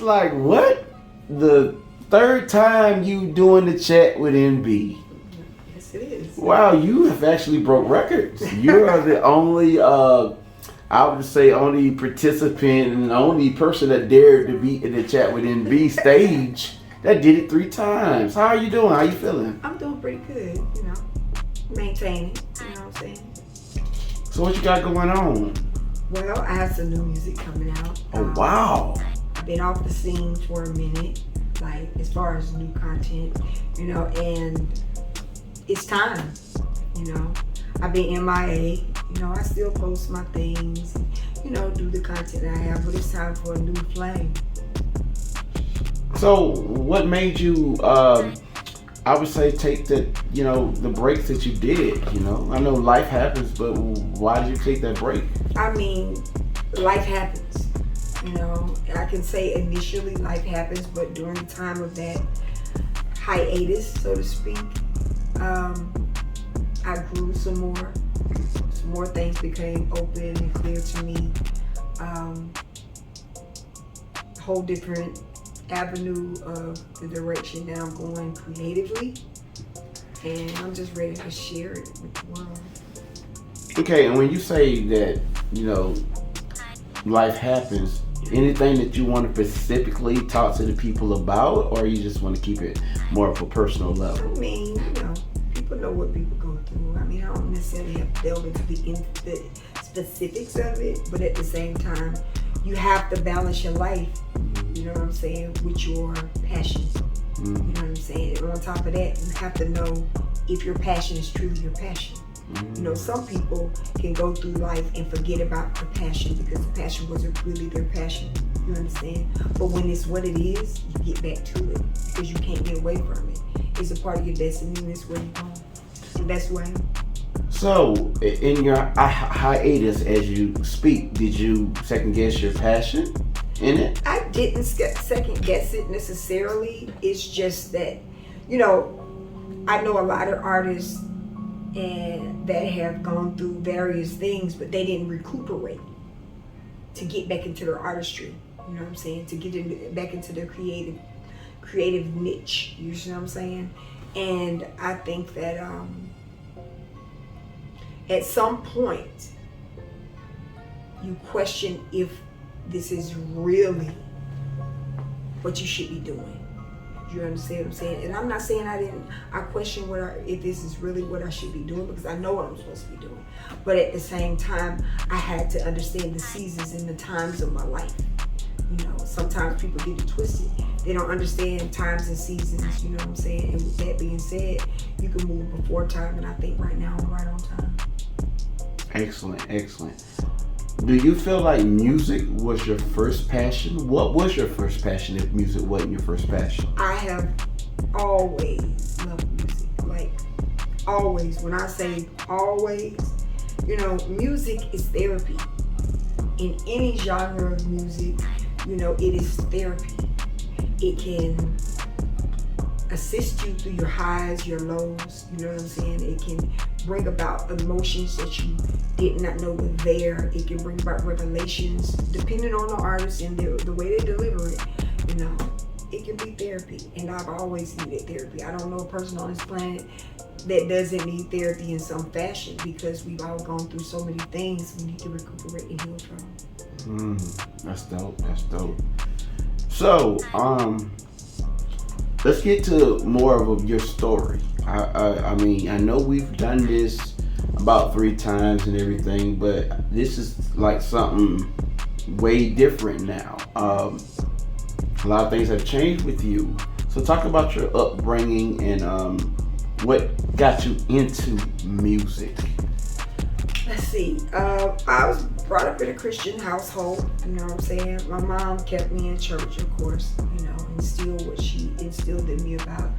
Like what? The third time you doing the chat with NB. Yes, it is. Wow, you have actually broke records. You are the only, I would say, only participant and only person that dared to be in the chat with NB stage that did it 3 times. How are you doing? How you feeling? I'm doing pretty good, you know. Maintaining, you know what I'm saying? So what you got going on? Well, I have some new music coming out. Oh, wow. I've been off the scene for a minute, like as far as new content, you know, and it's time, you know. I've been MIA, you know, I still post my things, you know, do the content I have, but it's time for a new flame. So what made you, I would say, take the, you know, the breaks that you did, you know? I know life happens, but why did you take that break? I mean, life happens, you know. I can say initially life happens, but during the time of that hiatus, so to speak, I grew some more things became open and clear to me. A whole different avenue of the direction that I'm going creatively, and I'm just ready to share it with the world. Okay, and when you say that, you know, life happens, anything that you want to specifically talk to the people about, or you just want to keep it more of a personal level? I mean, you know, people know what people go through. I mean, I don't necessarily have to delve into the specifics of it, but at the same time, you have to balance your life, you know what I'm saying, with your passion. You know what I'm saying? And on top of that, you have to know if your passion is truly your passion. You know, some people can go through life and forget about the passion because the passion wasn't really their passion. You understand? But when it's what it is, you get back to it because you can't get away from it. It's a part of your destiny, and that's where you're going. And that's where I am. So, in your hiatus as you speak, did you second guess your passion in it? I didn't second guess it necessarily. It's just that, you know, I know a lot of artists and that have gone through various things, but they didn't recuperate to get back into their artistry. You know what I'm saying? To get back into their creative niche. You know what I'm saying? And I think that at some point you question if this is really what you should be doing. You understand what I'm saying? And I'm not saying I question if this is really what I should be doing, because I know what I'm supposed to be doing. But at the same time, I had to understand the seasons and the times of my life. You know, sometimes people get it twisted. They don't understand times and seasons, you know what I'm saying? And with that being said, you can move before time, and I think right now I'm right on time. Excellent, excellent. Do you feel like music was your first passion? What was your first passion if music wasn't your first passion? I have always loved music. Like, always. When I say always, you know, music is therapy. In any genre of music, you know, it is therapy. It can assist you through your highs, your lows, you know what I'm saying? It can bring about emotions that you did not know were there. It can bring about revelations, depending on the artist and the way they deliver it, you know. It can be therapy, and I've always needed therapy. I don't know a person on this planet that doesn't need therapy in some fashion, because we've all gone through so many things we need to recuperate and heal from. That's dope, that's dope. So, let's get to more of your story. I mean, I know we've done this about 3 times and everything, but this is like something way different now. A lot of things have changed with you. So talk about your upbringing and what got you into music. Let's see. I was brought up in a Christian household, you know what I'm saying? My mom kept me in church, of course, you know, instilled what she instilled in me about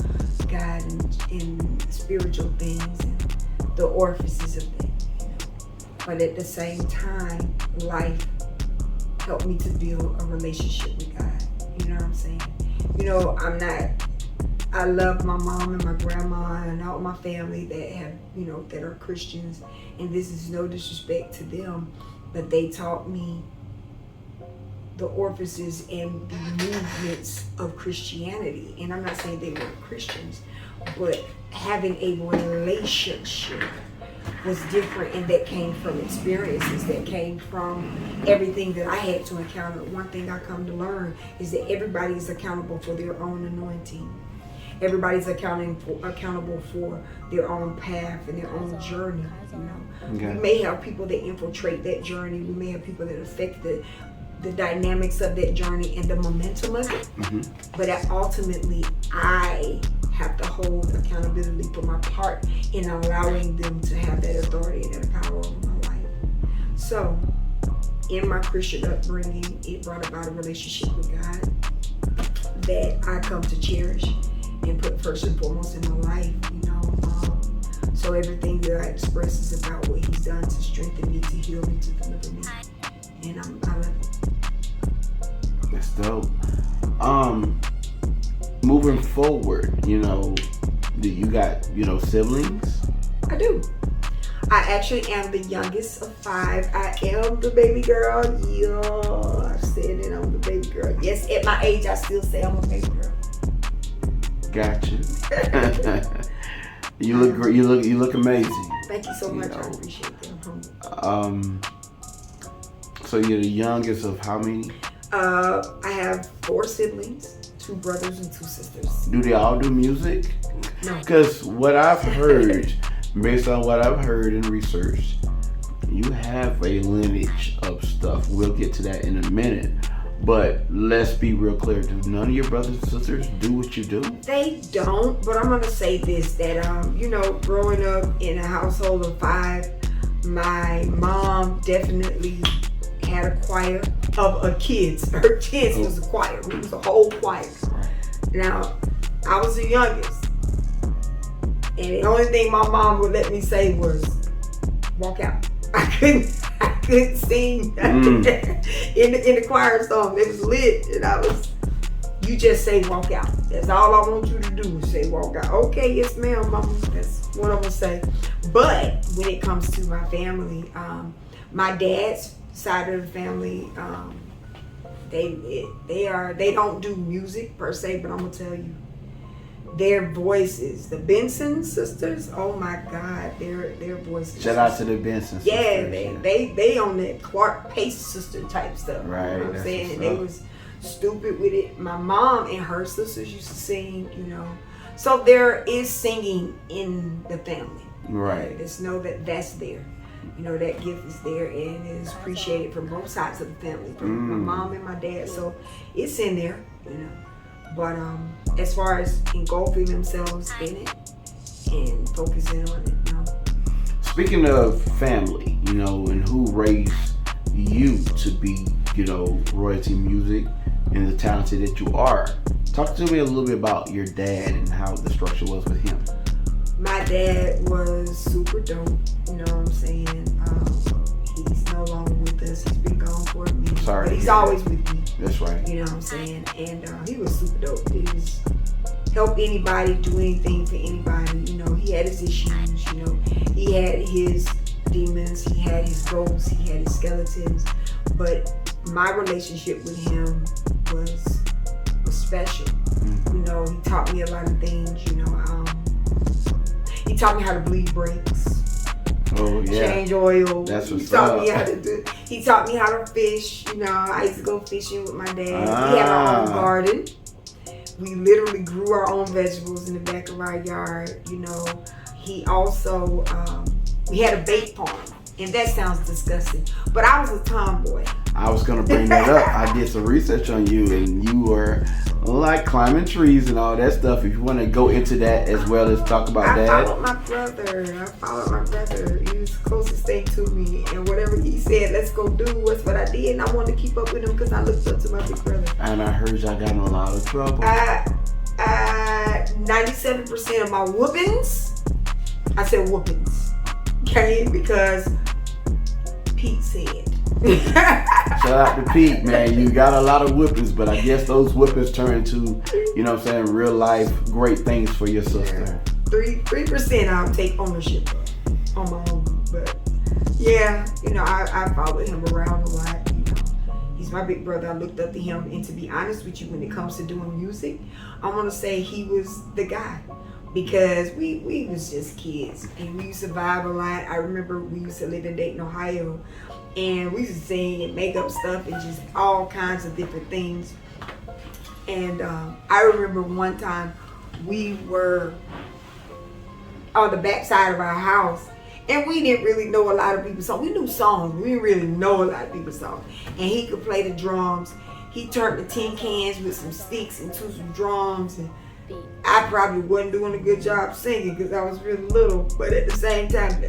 God and spiritual things and the orifices of that, you know. But at the same time, life helped me to build a relationship with God. You know what I'm saying? You know, I love my mom and my grandma and all my family that have, you know, that are Christians, and this is no disrespect to them, but they taught me the orifices and the movements of Christianity. And I'm not saying they weren't Christians, but having a relationship was different, and that came from experiences, that came from everything that I had to encounter. One thing I come to learn is that everybody is accountable for their own anointing. Everybody's accountable for their own path and their own journey. You know, Okay. We may have people that infiltrate that journey. We may have people that affect the dynamics of that journey and the momentum of it. But ultimately, I have to hold accountability for my part in allowing them to have that authority and that power over my life. So, in my Christian upbringing, it brought about a relationship with God that I come to cherish and put first and foremost in my life, you know. So everything that I express is about what He's done to strengthen me, to heal me, to deliver me, and I love it. That's dope. Moving forward, you know, you got, you know, siblings? I do. I actually am the youngest of 5. I am the baby girl. Yeah, I've said it. I'm the baby girl. Yes, at my age, I still say I'm a baby girl. Gotcha. You look great. You look amazing. Thank you so much. know. I appreciate that. I'm humble. So you're the youngest of how many? I have 4 siblings, 2 brothers and 2 sisters. Do they all do music? No. Because what I've heard, based on what I've heard and researched, you have a lineage of stuff. We'll get to that in a minute. But let's be real clear. Do none of your brothers and sisters do what you do? They don't, but I'm going to say this, that, you know, growing up in a household of 5, my mom definitely had a choir of kids. Her kids was a choir. It was a whole choir. Now, I was the youngest. And the only thing my mom would let me say was, walk out. I couldn't sing in the choir song. It was lit, and you just say walk out. That's all I want you to do is say walk out. Okay, yes ma'am, mama. That's what I'm gonna say. But when it comes to my family, my dad's side of the family, they don't do music per se, but I'm gonna tell you, their voices, the Benson sisters, oh my God, their voices. Shout out to the Benson sisters. Yeah, they on that Clark Pace sister type stuff. Right. You know what I'm saying? They was stupid with it. My mom and her sisters used to sing, you know. So there is singing in the family. Right. Just know that that's there. You know, that gift is there and is appreciated from both sides of the family, from my mom and my dad. So it's in there, you know. But as far as engulfing themselves in it and focusing on it, you know. Speaking of family, you know, and who raised you to be, you know, royalty music and the talented that you are, talk to me a little bit about your dad and how the structure was with him. My dad was super dope, you know what I'm saying? He's no longer with us. He's been gone for a minute. Sorry. But he's always with me. That's right. You know what I'm saying? And he was super dope. He was help anybody, do anything for anybody. You know, he had his issues, you know. He had his demons, he had his ghosts, he had his skeletons. But my relationship with him was special. You know, he taught me a lot of things, you know. He taught me how to bleed brakes. Oh yeah. Change oil. That's what's he taught up. me how to do. He taught me how to fish. You know, I used to go fishing with my dad. We had our own garden. We literally grew our own vegetables in the back of our yard. You know, he also we had a bait farm, and that sounds disgusting, but I was a tomboy. I was gonna bring that up. I did some research on you, and you were like climbing trees and all that stuff. If you want to go into that as well as talk about that. I followed my brother. He was the closest thing to me, and whatever he said, let's go do, was what I did, and I wanted to keep up with him because I looked up to my big brother. And I heard y'all got in a lot of trouble. 97% of my whoopings, I said whoopings, came because Pete said. Shout out to Pete, man. You got a lot of whippings, but I guess those whippings turn into, you know what I'm saying, real life great things for your sister. 3% I'll take ownership of on my own. But yeah, you know, I followed him around a lot. You know, He's my big brother. I looked up to him, and to be honest with you, when it comes to doing music, I'm gonna say he was the guy, because we was just kids and we used to vibe a lot. I remember we used to live in Dayton, Ohio, and we used to sing and make up stuff and just all kinds of different things. And I remember one time we were on the back side of our house, and we didn't really know a lot of people's songs. We knew songs, we didn't really know a lot of people's songs. And he could play the drums. He turned the tin cans with some sticks into some drums, and I probably wasn't doing a good job singing because I was really little, but at the same time,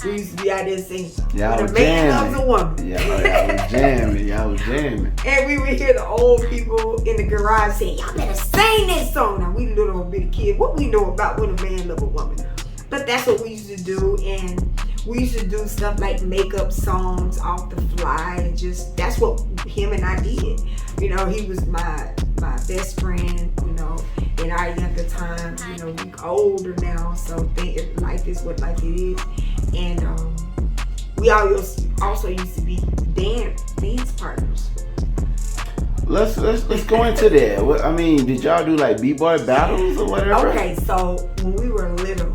we used to be out there singing. Yeah, I was a man loves a woman. Yeah, I was jamming. Yeah, I was jamming. And we would hear the old people in the garage saying, y'all better sing that song. Now, we little old bitty kid, what we know about when a man loves a woman? But that's what we used to do, and we used to do stuff like make up songs off the fly, and just, that's what him and I did. You know, he was my best friend, you know, in our younger times. You know, we older now, so life is what life it is. And we also used to be dance partners. Let's go into that. What, I mean, did y'all do like b-boy battles or whatever? Okay, so when we were little,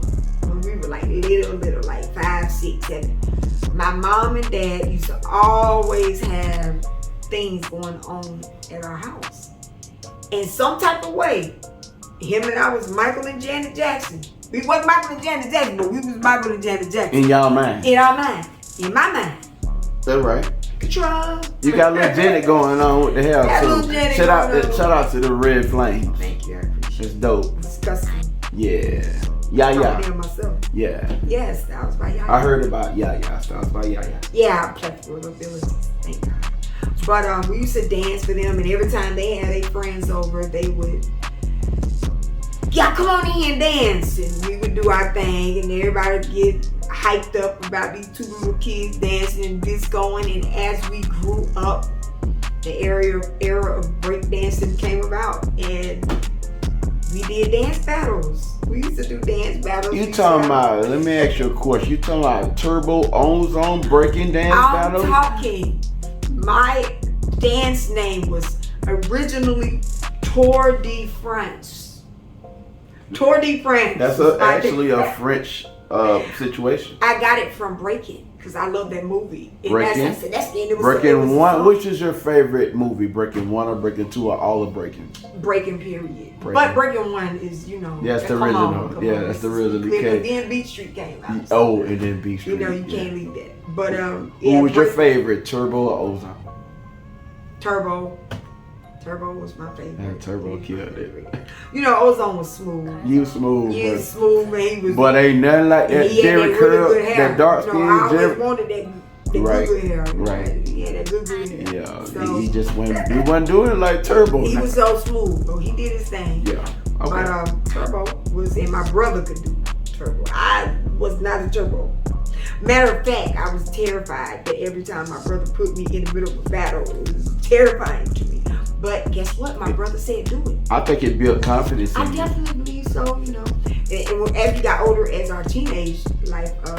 like 5, 6, 7, my mom and dad used to always have things going on at our house. In some type of way, him and I was Michael and Janet Jackson. We wasn't Michael and Janet Jackson, but we was Michael and Janet Jackson. In y'all mind? In our mind. In my mind. That's right. Control. You got a little Janet going on. What the hell? Shout out to the Red Flames. Thank you. I appreciate it. It's dope. It's custom. Yeah. Yeah. Myself. Yeah. Yes, that was by Yaya. I heard about Yaya. That was by Yaya. Yeah, I plethora of abilities. Thank God. But we used to dance for them, and every time they had their friends over, they would, yeah, come on in here and dance. And we would do our thing, and everybody would get hyped up about these two little kids dancing and discoing. And as we grew up, the era of breakdancing came about, and we did dance battles. We used to do dance battles. You talking about, let me ask you a question. You talking about turbo ozone breaking dance battles? I'm talking, my dance name was originally Tour de France. Tour de France. That's actually a French situation. I got it from Breaking, because I love that movie. And Breaking? Breaking 1. Which is your favorite movie? Breaking 1 or Breaking 2 or all of Breaking? Breaking, period. But Breaking 1 is, you know. Yeah, that's the original. That's the original. Then Beat Street came out. Oh, and then Beat Street. You know, you can't leave that. But who was your favorite, Turbo or Ozone? Turbo. Turbo was my favorite. And Turbo killed it. You know, Ozone was smooth. You smooth. He was smooth, man. He was. But ain't nothing like that Jerry curl, that dark skin. I always wanted that good hair. Right. He had that good hair. Yeah. So, he just went. He wasn't doing it like Turbo. He was so smooth. But he did his thing. Yeah. Okay. But Turbo was, and my brother could do Turbo. I was not a Turbo. Matter of fact, I was terrified that every time my brother put me in the middle of a battle, it was terrifying to me. But guess what? My brother said do it. I think it built confidence in you. I definitely believe so, you know. And as we got older, as our teenage life, we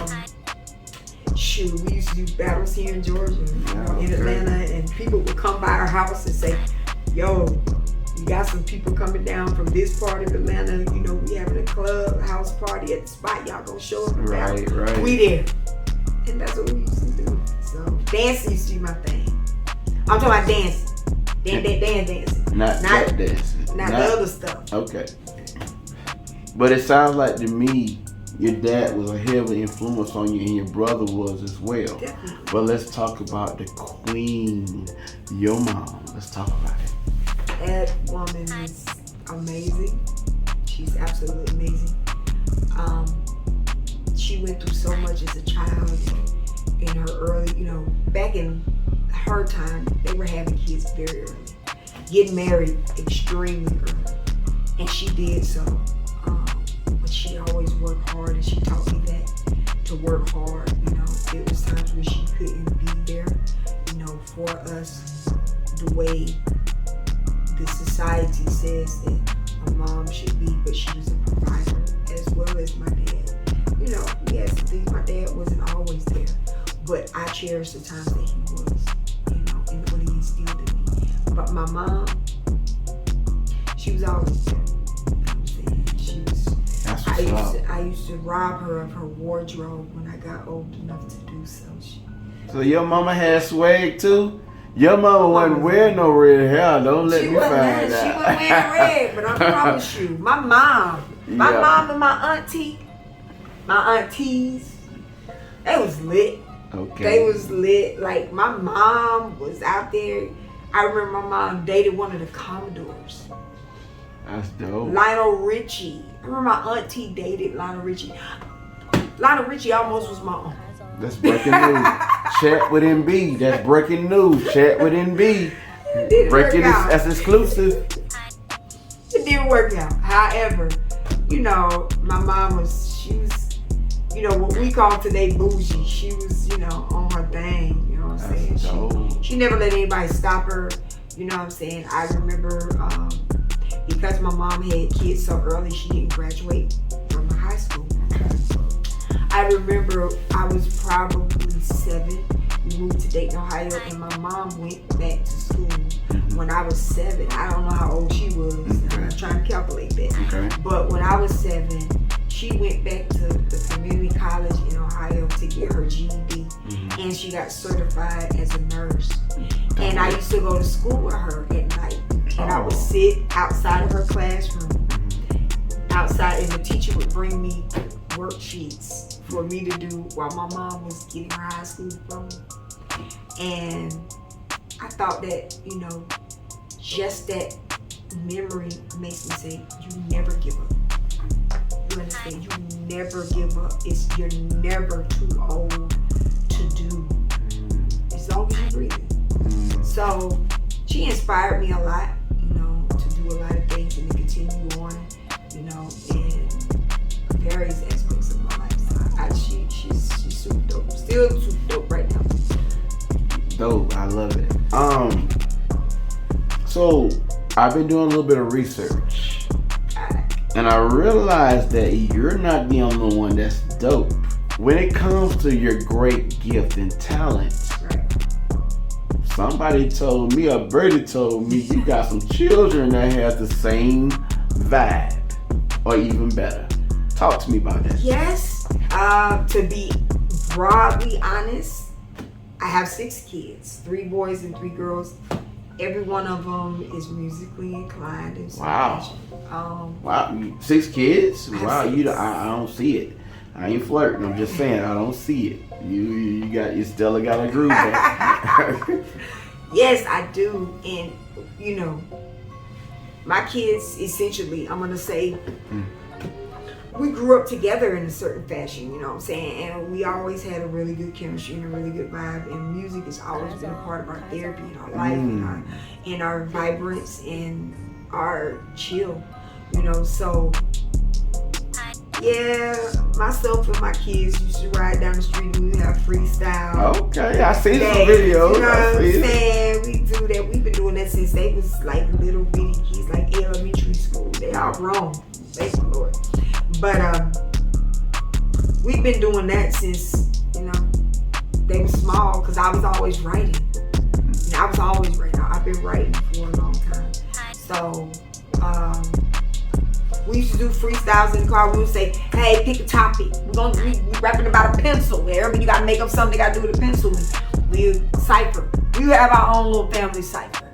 used to do battles here in Georgia, in Atlanta, and people would come by our house and say, yo, you got some people coming down from this part of Atlanta, you know, we having a clubhouse party at the spot, y'all gonna show up and battle. Right. We there. And that's what we used to do. So dancing used to be my thing. I'm talking about dancing. Dancing. Not that dancing. Not the other stuff. Okay. But it sounds like to me, your dad was a heavy influence on you, and your brother was as well. Definitely. But let's talk about the queen, your mom. Let's talk about it. That woman is amazing. She's absolutely amazing. She went through so much as a child in her early, you know, back in her time, they were having kids very early, getting married extremely early, and she did so. But she always worked hard, and she taught me that, to work hard. You know, there was times when she couldn't be there, you know, for us the way the society says that a mom should be, but she was a provider as well as my dad. You know, yes, my dad wasn't always there, but I cherish the times that he was, you know, and what he instilled in me. my mom, she was always there. I'm saying she was. That's what's up. I used to rob her of her wardrobe when I got old enough to do so. So your mama had swag too? Your mama wasn't wearing no red hair. Don't let me find out. She wasn't wearing red, but I promise you, my mom and my aunties, they was lit. Okay. They was lit. Like, my mom was out there. I remember my mom dated one of the Commodores. That's dope. Lionel Richie. I remember my auntie dated Lionel Richie. Lionel Richie almost was my uncle. That's breaking news. Chat with NB. That's breaking news. Chat with NB. Breaking this. That's exclusive. It didn't work out. However, you know, my mom she was, you know, what we call today bougie. She was, you know, on her thing. You know what I'm saying? She never let anybody stop her. You know what I'm saying? I remember because my mom had kids so early, she didn't graduate from high school. I remember I was probably 7. We moved to Dayton, Ohio, and my mom went back to school when I was 7. I don't know how old she was. I'm not trying to calculate that. But when I was 7, she went back to the community college in Ohio to get her GED, and she got certified as a nurse. And I used to go to school with her at night, and I would sit outside of her classroom, outside, and the teacher would bring me worksheets for me to do while my mom was getting her high school diploma. And I thought that, you know, just that memory makes me say, you never give up. You understand? You never give up. You're never too old to do, as long as you're breathing. So she inspired me a lot, you know, to do a lot of things and to continue on, you know, in various aspects of my life. So she's super dope. Still super dope right now. Dope. I love it. So I've been doing a little bit of research, and I realized that you're not the only one that's dope. When it comes to your great gift and talent, somebody told me, or Birdie told me, you got some children that have the same vibe, or even better. Talk to me about that. Yes. To be broadly honest, I have 6 kids, 3 boys and 3 girls. Every one of them is musically inclined. And wow. Wow. 6 kids? Wow. 6. I don't see it. I ain't flirting. I'm just saying I don't see it. You Stella got a groove there. Yes, I do. And you know, my kids essentially, I'm gonna say, we grew up together in a certain fashion, you know what I'm saying? And we always had a really good chemistry and a really good vibe. And music has always been a part of our therapy and our life and our vibrance and our chill, you know? So, yeah, myself and my kids used to ride down the street and we would have freestyle. Okay, I see some videos. You know what I'm saying? We do that. We've been doing that since they was like little bitty kids, like elementary school. They all grown, thank the Lord. But we've been doing that since, you know, they were small, because I was always writing. And I was always writing. I've been writing for a long time. So we used to do freestyles in the car. We would say, hey, pick a topic. We rapping about a pencil. Wherever you got to make up something they got to do with a pencil. We would cipher. We would have our own little family cipher.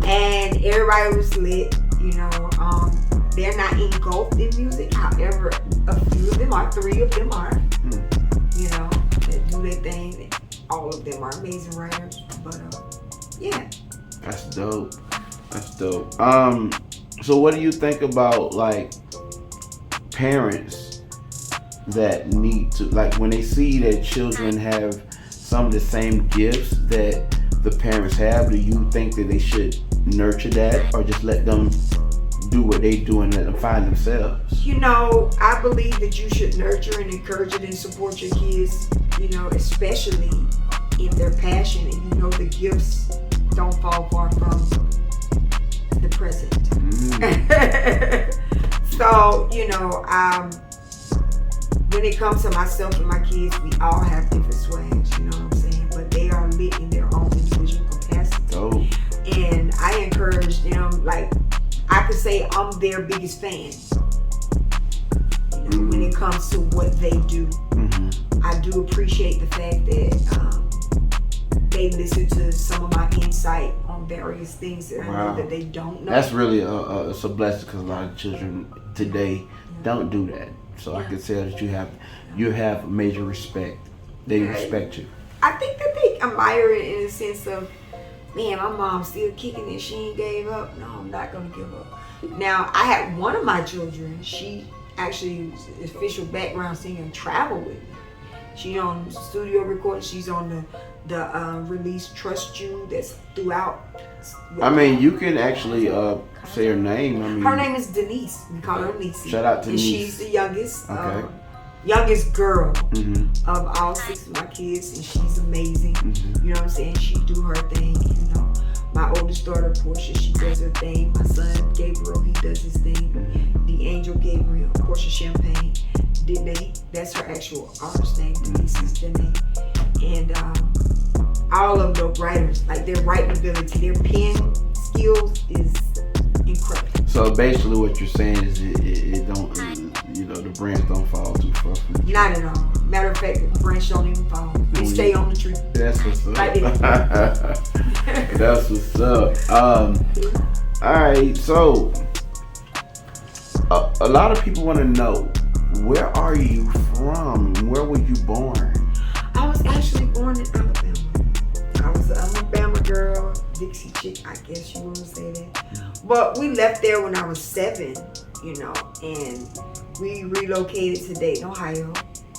And everybody was lit, you know. They're not engulfed in music. However, a few of them are, 3 of them are, you know, that do their thing. All of them are amazing writers. But, yeah. That's dope. That's dope. So what do you think about, like, parents that need to, like, when they see that children have some of the same gifts that the parents have, do you think that they should nurture that or just let them do what they do and let them find themselves? You know, I believe that you should nurture and encourage it and support your kids, you know, especially in their passion, and you know the gifts don't fall far from the present. So, you know, when it comes to myself and my kids, we all have different swags, you know what I'm saying? But they are lit in their own individual capacity. Oh. And I I could say I'm their biggest fan. You know, when it comes to what they do, I do appreciate the fact that they listen to some of my insight on various things that I know that they don't know. That's really it's a blessing, because a lot of children today don't do that. So I can tell that you have major respect. They respect you. I think that they admire it in the sense of, man, my mom's still kicking and she ain't gave up. No, I'm not gonna give up. Now, I had one of my children. She actually official background singer and travel with me. She on studio recording. She's on the release Trust You that's throughout. I mean, you can actually say her name. I mean, her name is Denise. We call her Denise. Shout out to and Denise. She's the youngest. Okay. Youngest girl of all 6 of my kids, and she's amazing. You know what I'm saying? She do her thing. You know, my oldest daughter Portia, she does her thing. My son Gabriel, he does his thing. The angel Gabriel, Portia Champagne, Dene, that's her actual artist name. Denise is Dene, and all of the writers, like their writing ability, their pen skills is incredible. So basically, what you're saying is it don't, you know, the branch don't fall too far from the tree. Not at all. Matter of fact, the branch don't even fall. They stay on the tree. That's what's up. Right there. That's what's up. Alright, so a lot of people want to know, where are you from? Where were you born? I was actually born in Alabama. I was an Alabama girl, Dixie chick, I guess you want to say that. But we left there when I was 7, you know, and we relocated to Dayton, Ohio,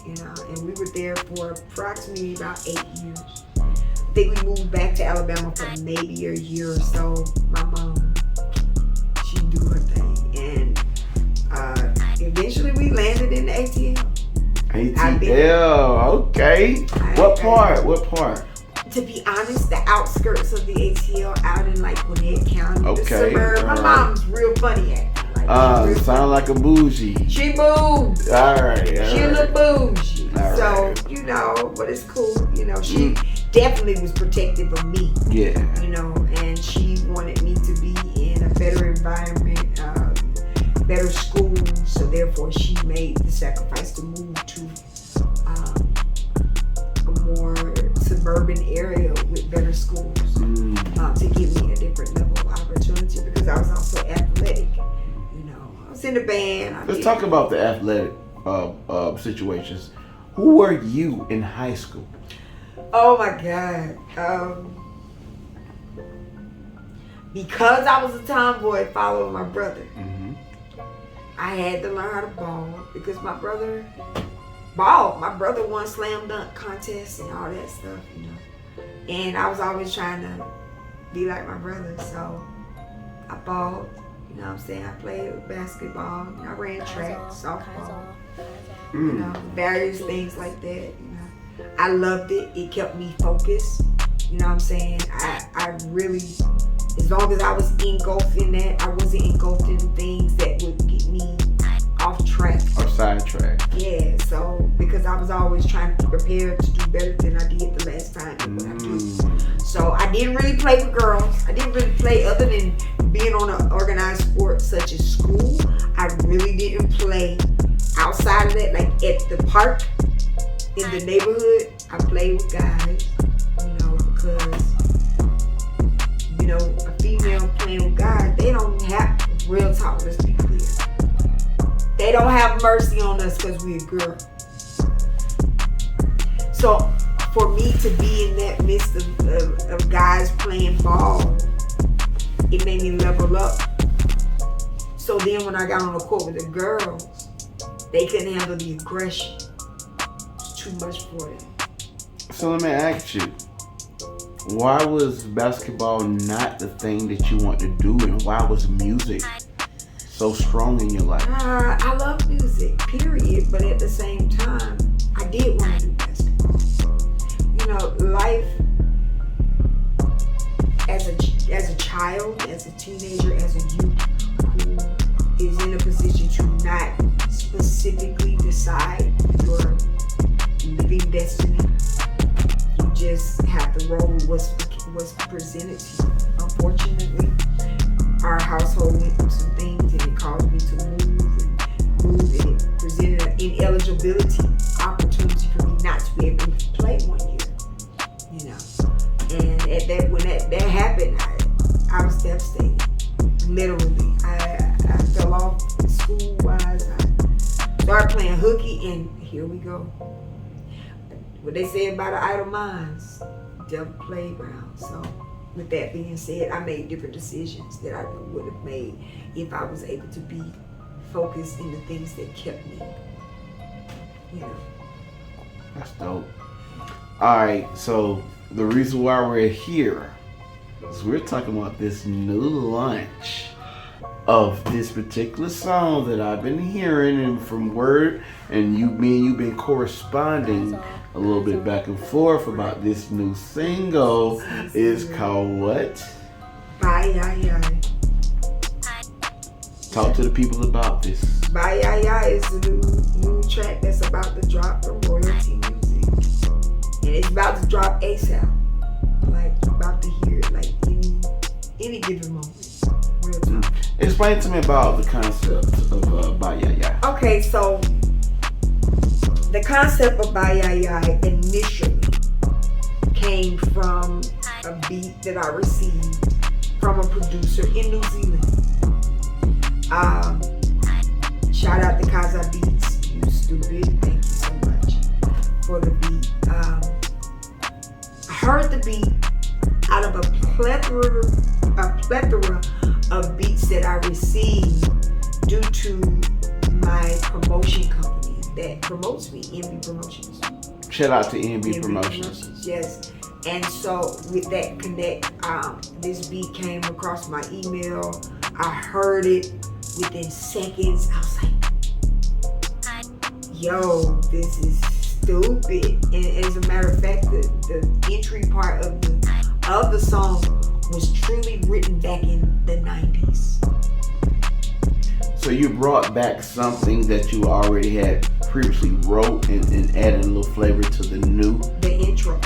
you know, and we were there for approximately about 8 years. I think we moved back to Alabama for maybe a year or so. My mom, she do her thing, and eventually we landed in the ATL. ATL, okay. What part? To be honest, the outskirts of the ATL, out in like Gwinnett County, okay, the suburb. My mom's real funny at it. Like, sound like a bougie. She moves. All right. She a little bougie. All right. You know, but it's cool. You know, she definitely was protective of me. Yeah. You know, and she wanted me to be in a better environment, better school. So therefore, she made the sacrifice to move to a more suburban area with better schools to give me a different level of opportunity, because I was also athletic. You know, I was in the band. Let's talk about the athletic situations. Who were you in high school? Oh my God. Because I was a tomboy following my brother, I had to learn how to ball, because my brother balled. My brother won slam dunk contests and all that stuff, you know. And I was always trying to be like my brother, so I balled. You know what I'm saying? I played basketball. I ran track, softball. You know, various things like that. You know, I loved it. It kept me focused. You know what I'm saying? I really, as long as I was engulfed in that, I wasn't engulfed in things that would get me off track or sidetrack. Yeah, so because I was always trying to prepare to do better than I did the last time. So I didn't really play with girls. I didn't really play, other than being on an organized sport such as school. I really didn't play outside of that, like at the park, in the neighborhood. I played with guys, you know, because, you know, a female playing with guys, they don't have, real talk, let's be clear. They don't have mercy on us because we're a girl. So for me to be in that midst of guys playing ball, it made me level up. So then when I got on the court with the girls, they couldn't handle the aggression. It's too much for them. So let me ask you, why was basketball not the thing that you want to do, and why was music so strong in your life? I love music, period. But at the same time, I did want to do basketball. You know, life as a child, as a teenager, as a youth who is in a position to not specifically decide your living destiny. You just have to roll with what's presented to you. Unfortunately, our household went through some things, and it caused me to move, and it presented an ineligibility opportunity for me not to be able to play 1 year. You know, and at that when that happened, I was devastated. Literally, I fell off school wise. I started playing hooky, and here we go. What they say about an idle mind's devil playground. So, with that being said, I made different decisions that I would have made if I was able to be focused in the things that kept me. You know. That's dope. All right, so the reason why we're here is we're talking about this new launch of this particular song that I've been hearing, and from word, and you've been corresponding a little bit back and forth about this new single. Is called what? Bye Yaya. Talk to the people about this. Bye Yaya is the new track that's about to drop from Royalty Music, and it's about to drop ASAP. Like, you're about to hear it like any given moment. Real time. Explain to me about the concept of Bye Yaya. Okay, so the concept of Bye Yaya initially came from a beat that I received from a producer in New Zealand. Shout out to Kaza Beats, you stupid. Thank you so much for the beat. I heard the beat out of a plethora of beats that I received due to my promotion company that promotes me, NB Promotions. Shout out to NB Promotions. Yes. And so with that connect, this beat came across my email. I heard it within seconds. I was like, yo, this is stupid. And as a matter of fact, the entry part of the song was truly written back in the 90s. So you brought back something that you already had previously wrote and added a little flavor to the intro.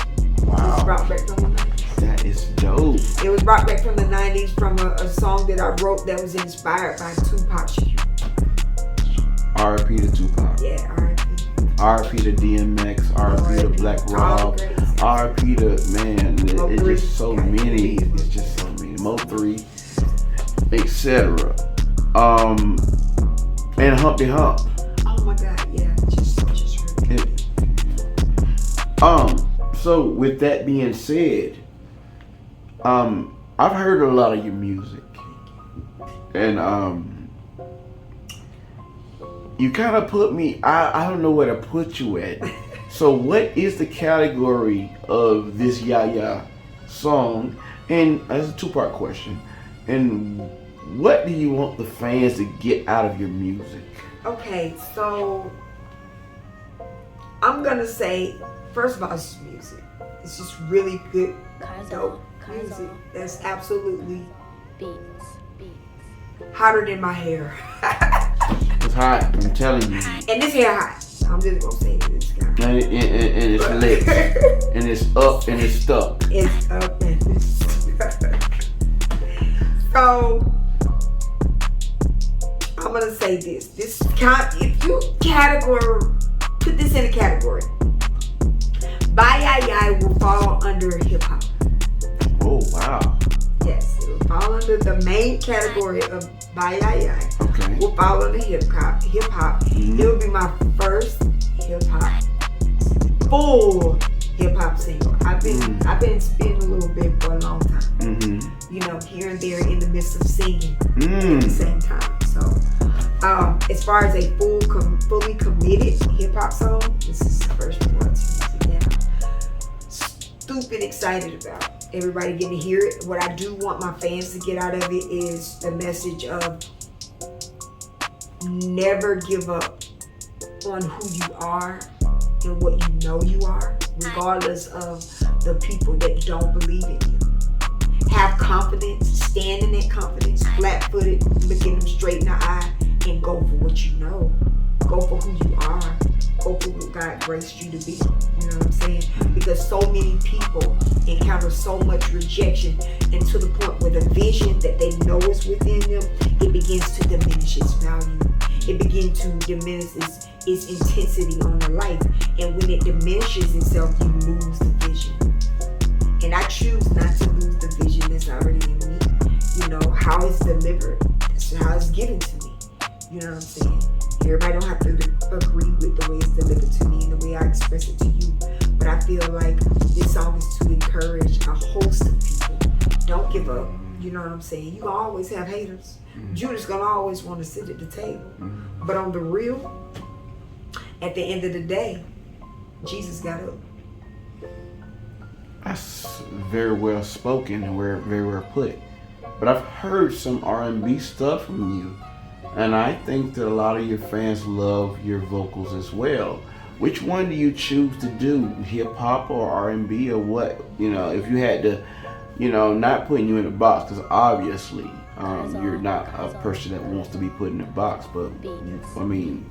Wow. It was brought back from the 90s. That is dope. It was brought back from the 90s from a song that I wrote that was inspired by Tupac Shakur. R.I.P. to Tupac. Yeah, R.I.P. R.I.P. to DMX, R.I.P. to Black Rob, R.I.P. to, man, it's just so many. It's just so many. Mo3, etc. And Humpty Hump. Oh my God, yeah, just heard it. So with that being said, I've heard a lot of your music, and you kind of put me, I don't know where to put you at. So what is the category of this Yaya song? And that's a two-part question. And what do you want the fans to get out of your music? Okay, so I'm gonna say, first of all, it's just music. It's just really good, dope music. That's absolutely beats. Hotter than my hair. It's hot, I'm telling you. And this hair hot. I'm just gonna say this guy. And it's lit. And it's up and it's stuck. It's up and it's stuck. So I'm gonna say this. If you put this in a category, Bye Yaya will fall under hip hop. Oh wow. Yes, it will fall under the main category of Bye Yaya. Okay. Will fall under hip hop. Mm-hmm. It will be my first full hip hop single. I've been spinning a little bit for a long time. Mm-hmm. You know, here and there in the midst of singing at the same time. So, as far as a fully committed hip hop song, this is the first one. Stupid excited about. Everybody getting to hear it. What I do want my fans to get out of it is the message of never give up on who you are and what you know you are, regardless of the people that don't believe in you. Have confidence, stand in that confidence, flat-footed, looking them straight in the eye, and go for what you know. Go for who you are. open what God graced you to be. You know what I'm saying? Because so many people encounter so much rejection, and to the point where the vision that they know is within them, it begins to diminish its value. It begins to diminish its intensity on their life. And when it diminishes itself, you lose the vision. And I choose not to lose the vision that's already in me. You know, how it's delivered, that's how it's given to me. You know what I'm saying? Everybody don't have to agree with the way it's delivered to me and the way I express it to you. But I feel like this song is to encourage a host of people. Don't give up. You know what I'm saying? You always have haters. Judas gonna always want to sit at the table. But on the real, at the end of the day, Jesus got up. That's very well spoken and very well put. But I've heard some R&B stuff from you, and I think that a lot of your fans love your vocals as well. Which one do you choose to do, hip hop or R&B or what? You know, if you had to, you know, not putting you in a box, because obviously you're not a person that wants to be put in a box. But I mean,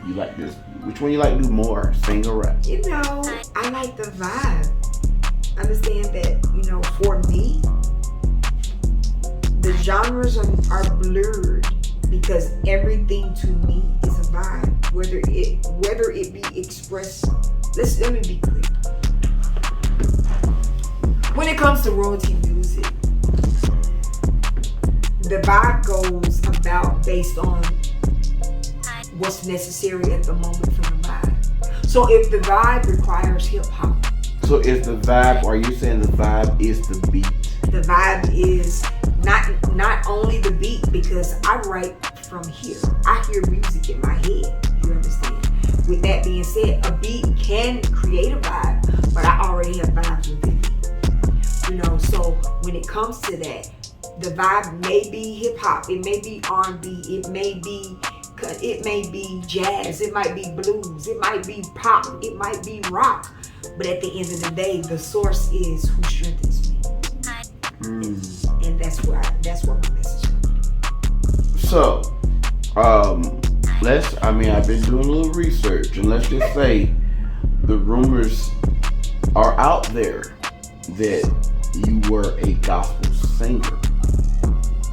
you like this? Which one you like to do more, sing or rap? You know, I like the vibe. Understand that, you know, for me, the genres are blurred because everything to me is a vibe. Whether it be expressed, let me be clear. When it comes to royalty music, the vibe goes about based on what's necessary at the moment for the vibe. So if the vibe requires hip hop. So is the vibe, are you saying the vibe is the beat? The vibe is not only the beat, because I write from here. I hear music in my head. You understand? With that being said, a beat can create a vibe, but I already have vibes within me. You know, so when it comes to that, the vibe may be hip hop, it may be R&B, it may be jazz, it might be blues, it might be pop, it might be rock. But at the end of the day, the source is who strengthens me. And that's where my message comes. So, I've been doing a little research, and let's just say the rumors are out there that you were a gospel singer.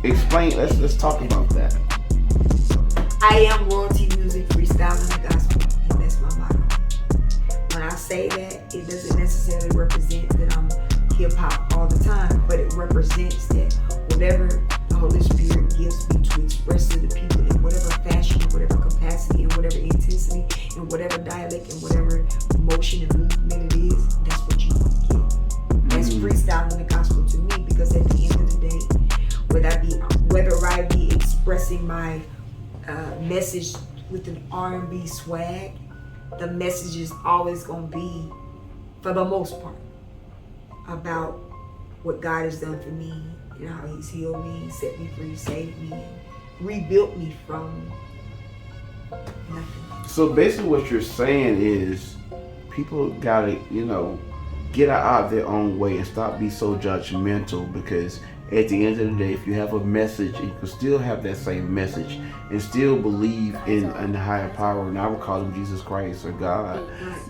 Explain, let's talk about that. I am royalty music, freestyling the gospel, and that's my motto. When I say that, it doesn't necessarily represent that I'm hip hop all the time, but it represents that whatever the Holy Spirit gives me to express to the people in whatever fashion, in whatever capacity, in whatever intensity, in whatever dialect, in whatever motion and movement it is, that's what you want to get. That's freestyling the gospel to me, because at the end of the day, whether I be expressing my message with an R&B swag, the message is always going to be, for the most part, about what God has done for me, you know, how he's healed me, set me free, saved me, and rebuilt me from nothing. So basically what you're saying is people gotta, you know, get out of their own way and stop being so judgmental, because at the end of the day, if you have a message, you can still have that same message and still believe in the higher power, and I would call him Jesus Christ or God.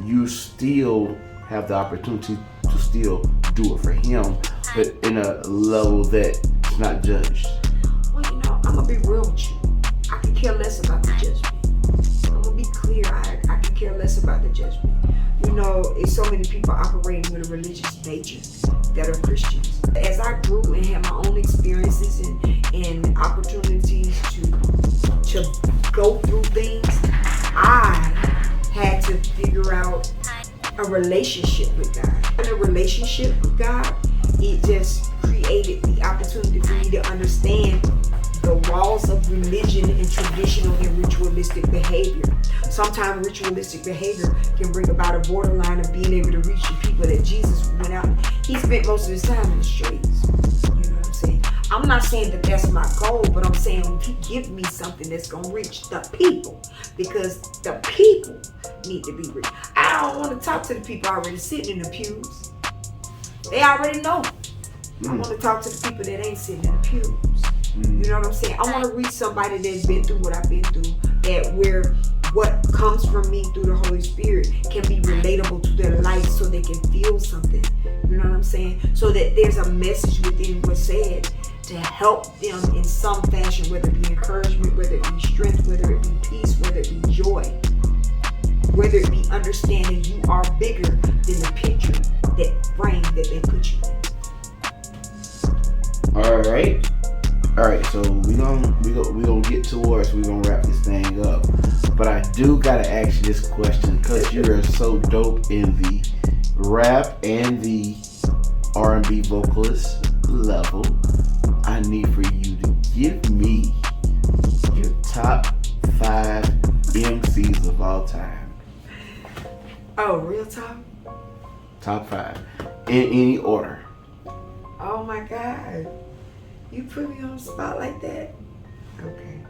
You still have the opportunity to still do it for him, but in a level that's not judged. Well, you know, I'm gonna be real with you. I could care less about the judgment. I'm gonna be clear. I could care less about the judgment. You know, it's so many people operating with a religious nature that are Christians. As I grew and had my own experiences and opportunities to go through things, I had to figure out a relationship with God. In a relationship with God, it just created the opportunity for me to understand the walls of religion and traditional and ritualistic behavior. Sometimes ritualistic behavior can bring about a borderline of being able to reach the people that Jesus went out. He spent most of his time in the streets. You know what I'm saying? I'm not saying that that's my goal, but I'm saying if he give me something that's going to reach the people, because the people need to be reached. I don't want to talk to the people already sitting in the pews. They already know. I want to talk to the people that ain't sitting in the pews. You know what I'm saying? I want to reach somebody that's been through what I've been through, that where what comes from me through the Holy Spirit can be relatable to their life so they can feel something. You know what I'm saying? So that there's a message within what's said to help them in some fashion, whether it be encouragement, whether it be strength, whether it be peace, whether it be joy, whether it be understanding you are bigger than the picture, that frame that they put you in. All right. So we gonna get towards, we gonna wrap this thing up. But I do gotta ask you this question because you are so dope in the rap and the R&B vocalist level. I need for you to give me your top 5 MCs of all time. Oh, real talk? Top 5 in any order. Oh my God. You put me on the spot like that? Okay.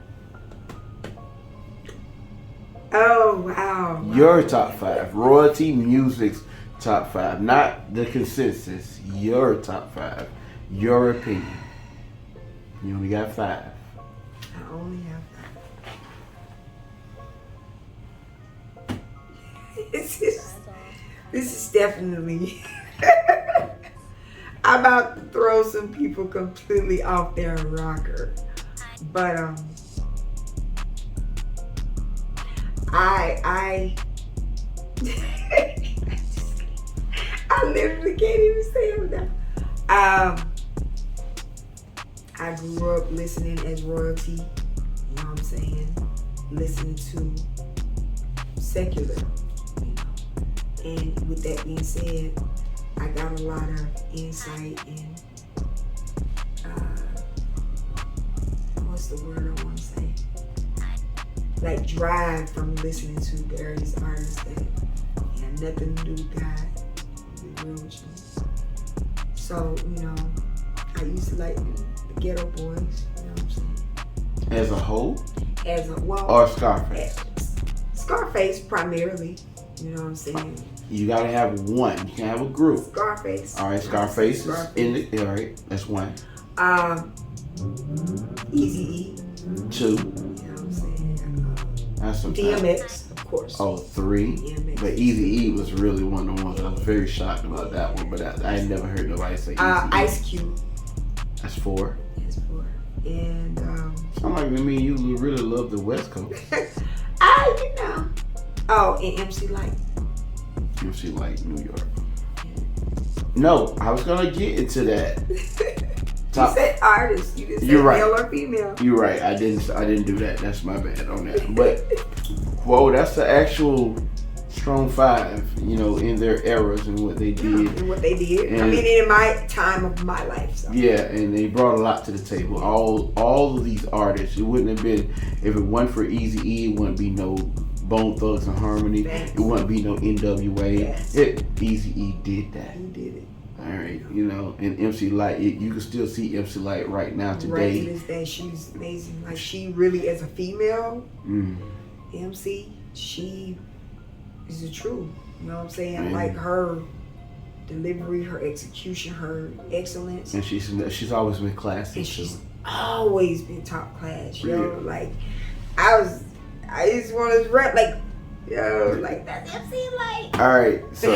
Oh, wow. Your top 5. Royalty Music's top 5. Not the consensus. Your top 5. Your opinion. You only got 5. I only have 5. This is definitely... I'm about to throw some people completely off their rocker. But, I literally can't even say it now. I grew up listening as royalty, you know what I'm saying? Listening to secular, you know. And with that being said, I got a lot of insight and what's the word I want to say? Like drive from listening to various artists that had nothing to do with God, to be real with you. So, you know, I used to like the Ghetto Boys, you know what I'm saying? As a whole? Or Scarface? Scarface primarily, you know what I'm saying? You gotta have one. You can have a group. Scarface. All right, Scarface is in it. All right, that's one. Eazy-E. 2. You know what I'm saying? That's some DMX, of course. Oh, 3. DMX. But Eazy-E was really one of the ones I was very shocked about that one. But I ain't never heard nobody say Eazy-E. Ice Cube. That's 4. That's 4. And sound like to me you really love the West Coast. you know. Oh, and MC Lyte. MC Lyte, New York. No, I was gonna get into that. You said artist. You didn't say male or female. You're right. I didn't do that. That's my bad on that. But whoa, that's the actual strong 5. You know, in their eras and what they did. And what they did. And, I mean, in my time of my life. So. Yeah, and they brought a lot to the table. All of these artists. It wouldn't have been if it wasn't for Eazy-E. It wouldn't be no Bone Thugs and Harmony. Thanks. It wouldn't be no NWA. Yes. Eazy-E did that. He did it. All right, you know, and MC Lyte, you can still see MC Lyte right now today. Right to this day, she's amazing. Like she really, as a female MC, she is the truth. You know what I'm saying? Man. Like her delivery, her execution, her excellence. And she's always been classy. And she's always been top class, yo. Like I just want to rap like. Yo, like that's MC Lyte. All right, so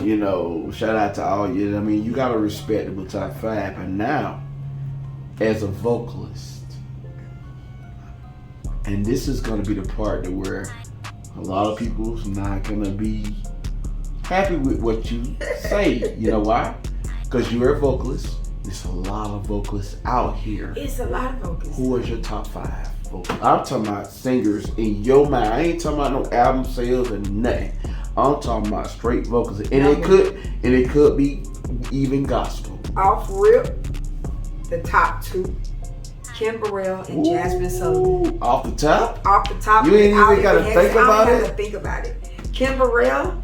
you know, shout out to all you. I mean, you got a respectable top 5, and now, as a vocalist, and this is gonna be the part that where a lot of people's not gonna be happy with what you say. You know why? Because you're a vocalist. There's a lot of vocalists out here. It's a lot of vocalists. Who is your top 5? I'm talking about singers in your mind. I ain't talking about no album sales or nothing. I'm talking about straight vocals, and it could be even gospel. Off rip, the top 2, Kim Burrell and Jasmine Sullivan. Off the top? Off the top. You ain't even gotta think about it. I don't have to think about it. Kim Burrell,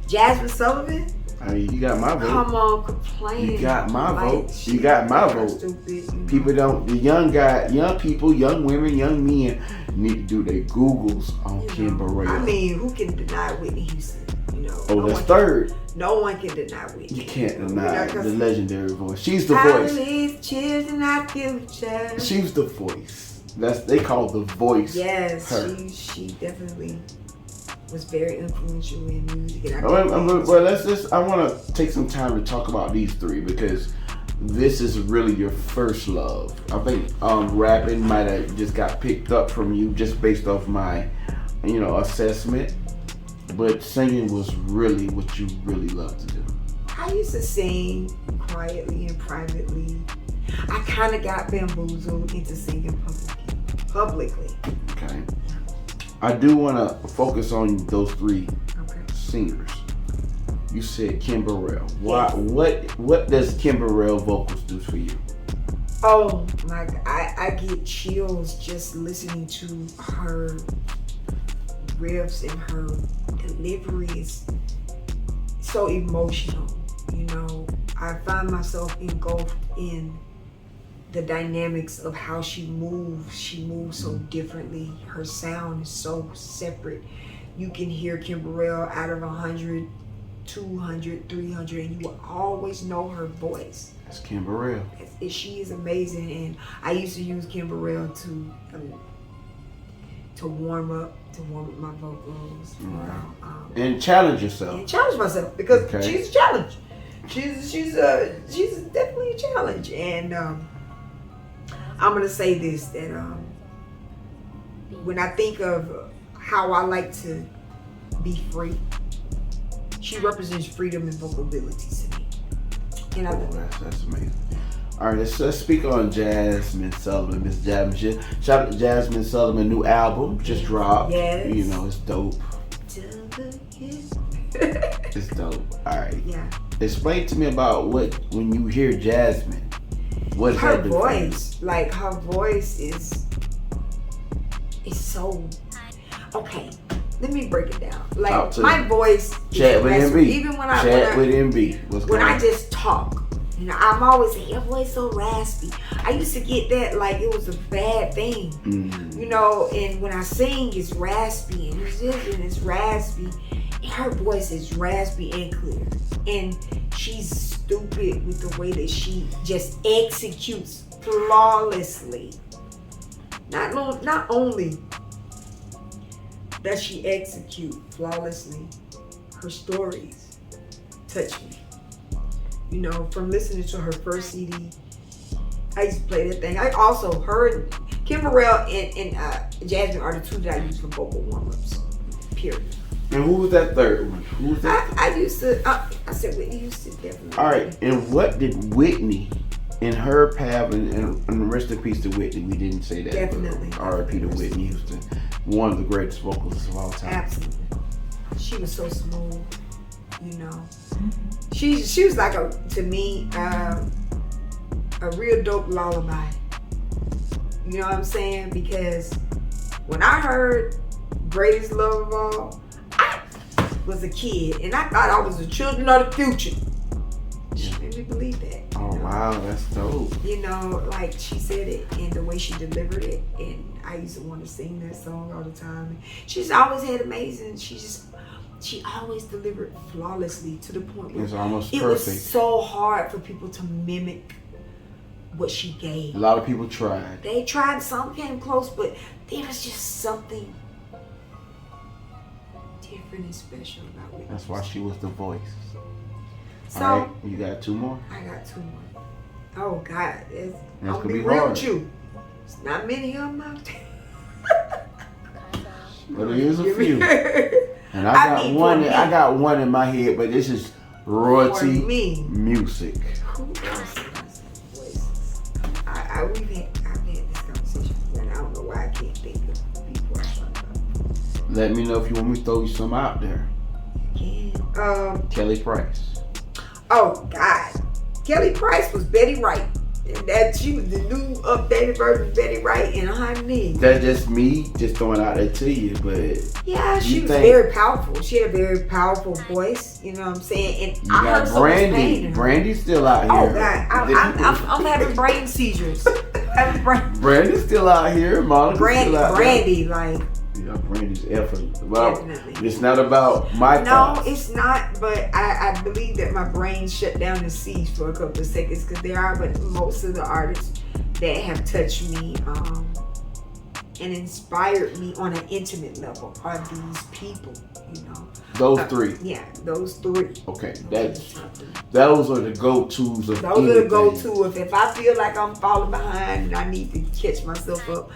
Jasmine Sullivan. I mean, you got my vote. Come on, complain. You got my vote. You got my vote. Stupid, people don't. The young people, young women, young men need to do their Googles on Kim Burrell. I mean, who can deny Whitney Houston? You know. Oh, that's 3rd. No one can deny Whitney. You can't deny the legendary voice. She's the I voice. release children our future. She's the voice. they call the voice. Yes, her. she definitely was very influential in music. And I want to take some time to talk about these three because this is really your first love. I think rapping might have just got picked up from you just based off my, assessment. But singing was really what you really love to do. I used to sing quietly and privately. I kind of got bamboozled into singing publicly. Okay. I do want to focus on those three singers. You said Kim Burrell. Why? Yes. What does Kim Burrell vocals do for you? Oh my God, I get chills just listening to her riffs and her delivery is so emotional. I find myself engulfed in the dynamics of how she moves. She moves so differently. Her sound is so separate. You can hear Kim Burrell out of 100, 200, 300, and you will always know her voice. That's Kim Burrell. She is amazing, and I used to use Kim Burrell to warm up my vocals. Right. And challenge yourself. And challenge myself because she's a challenge. She's definitely a challenge, and I'm gonna say this that when I think of how I like to be free, she represents freedom and vocal abilities to me. And that's amazing. All right, let's speak on Jasmine Sullivan. Miss Jasmine, shout out to Jasmine Sullivan, new album just dropped. Yes. It's dope. It's dope. All right. Yeah. Explain to me about when you hear Jasmine, what's her that voice? Like her voice is so okay. Let me break it down. Like my voice chat with MB. Even when I just talk. I'm always saying your voice so raspy. I used to get that like it was a bad thing. Mm-hmm. And when I sing it's raspy and it's raspy. And her voice is raspy and clear. And she's stupid with the way that she just executes flawlessly. Not only does she execute flawlessly, her stories touch me. From listening to her first CD, I used to play that thing. I also heard Kim Burrell and Jasmine are the two that I use for vocal warm-ups, period. And who was that third one? Who was that? I said Whitney Houston, definitely. All right, and what did Whitney in her path, and rest in peace to Whitney, we didn't say that. Definitely. R.I.P. to Whitney Houston, one of the greatest vocalists of all time. Absolutely. She was so smooth, She was like, to me, a real dope lullaby. You know what I'm saying? Because when I heard Greatest Love of All, I was a kid and I thought I was the children of the future. She made me believe that. Oh, wow, that's dope. Like she said it and the way she delivered it, and I used to want to sing that song all the time. She's always had amazing. She always delivered flawlessly to the point where it's almost it perfect. was so hard for people to mimic what she gave. A lot of people tried. They tried, some came close, but there was just something different and special about it. That's why she was the voice. So, all right, you got two more? I got two more. Oh God, I'm gonna be hard real with you. It's not many of them out there. But there is a few. And I got one in my head, but this is royalty music. Who else has voices? I've had this conversation, and I don't know why I can't think of people I'm talking about. Let me know if you want me to throw you some out there. Kelly Price. Oh God, Kelly Price was Betty Wright. That she was the new updated version of Betty Wright in her knees. That's just me just throwing out that to you, but yeah, she was very powerful. She had a very powerful voice. You know what I'm saying? And I heard Brandy. Brandy's still out here. Oh God, I'm having brain seizures. Brandy's still out here. Monica's still out Brandy, there. like. Yeah, Brandy's effort. Well, definitely. It's not about my thoughts. No, it's not. But I believe that my brain shut down and seized for a couple of seconds because there are, but most of the artists that have touched me and inspired me on an intimate level are these people, you know. Those three. Yeah, those three. Okay, those are the go-tos of Those anything. are the go-to. If I feel like I'm falling behind and I need to catch myself up,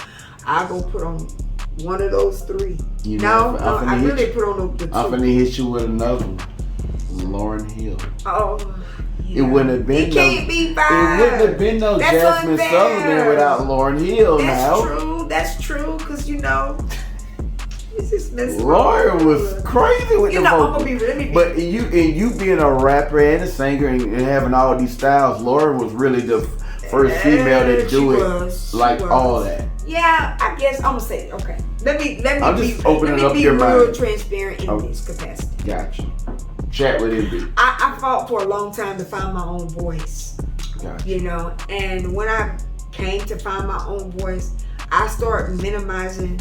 I'll go put on one of those three. You know, I really put on the two. I'm finna hit you with another one. Lauryn Hill. Oh, yeah. It wouldn't have been It can't be fine. It wouldn't have been no That's Jasmine unfair. Sullivan without Lauryn Hill. That's true, because you know, it's just messing Lauryn was crazy with the vocals. I'm gonna be really But you being a rapper and a singer and having all these styles, Lauryn was really the first female to do all that. Yeah, I guess I'm gonna say okay. Let me be real mind. transparent in this capacity. Gotcha. Chat with NB. I fought for a long time to find my own voice. Gotcha. You know, and when I came to find my own voice, I started minimizing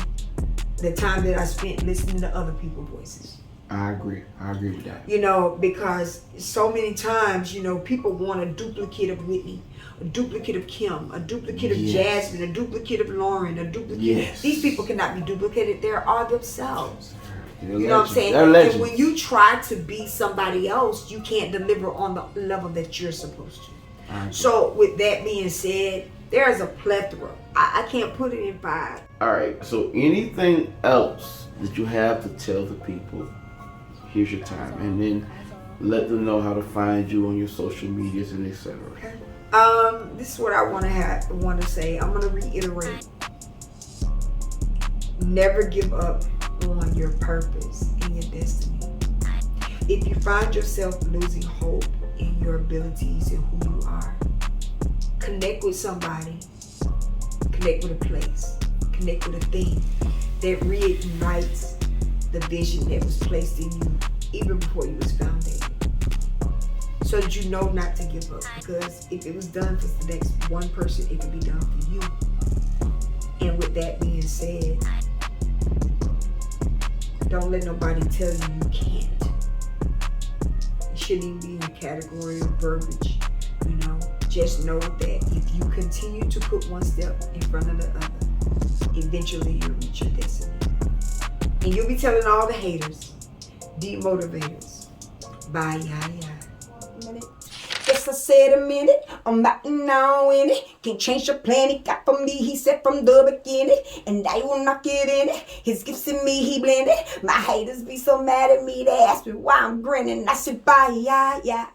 the time that I spent listening to other people's voices. I agree with that. You know, because so many times, you know, people want a duplicate of Whitney, a duplicate of Kim, a duplicate of Jasmine, a duplicate of Lauren, a duplicate. Yes. These people cannot be duplicated. They're all themselves. You know what I'm saying? And when you try to be somebody else, you can't deliver on the level that you're supposed to. So with that being said, there's a plethora. I can't put it in 5. All right. So anything else that you have to tell the people? Here's your time, and then let them know how to find you on your social medias and etc. This is what I want to say. I'm gonna reiterate. Never give up on your purpose and your destiny. If you find yourself losing hope in your abilities and who you are, connect with somebody, connect with a place, connect with a thing that reignites the vision that was placed in you even before you was founded, so that you know not to give up, because if it was done for the next one person, it could be done for you. And with that being said, don't let nobody tell you you can't. It shouldn't even be in the category of verbiage. You know, just know that if you continue to put one step in front of the other, eventually you'll reach your destiny. And you'll be telling all the haters, demotivators, bye, yeah. Yes, I said a minute, I'm about now in it. Can't change the plan he got for me, he said from the beginning. And I will not get in it, his gifts in me he blended. My haters be so mad at me, they ask me why I'm grinning. I said bye, yeah.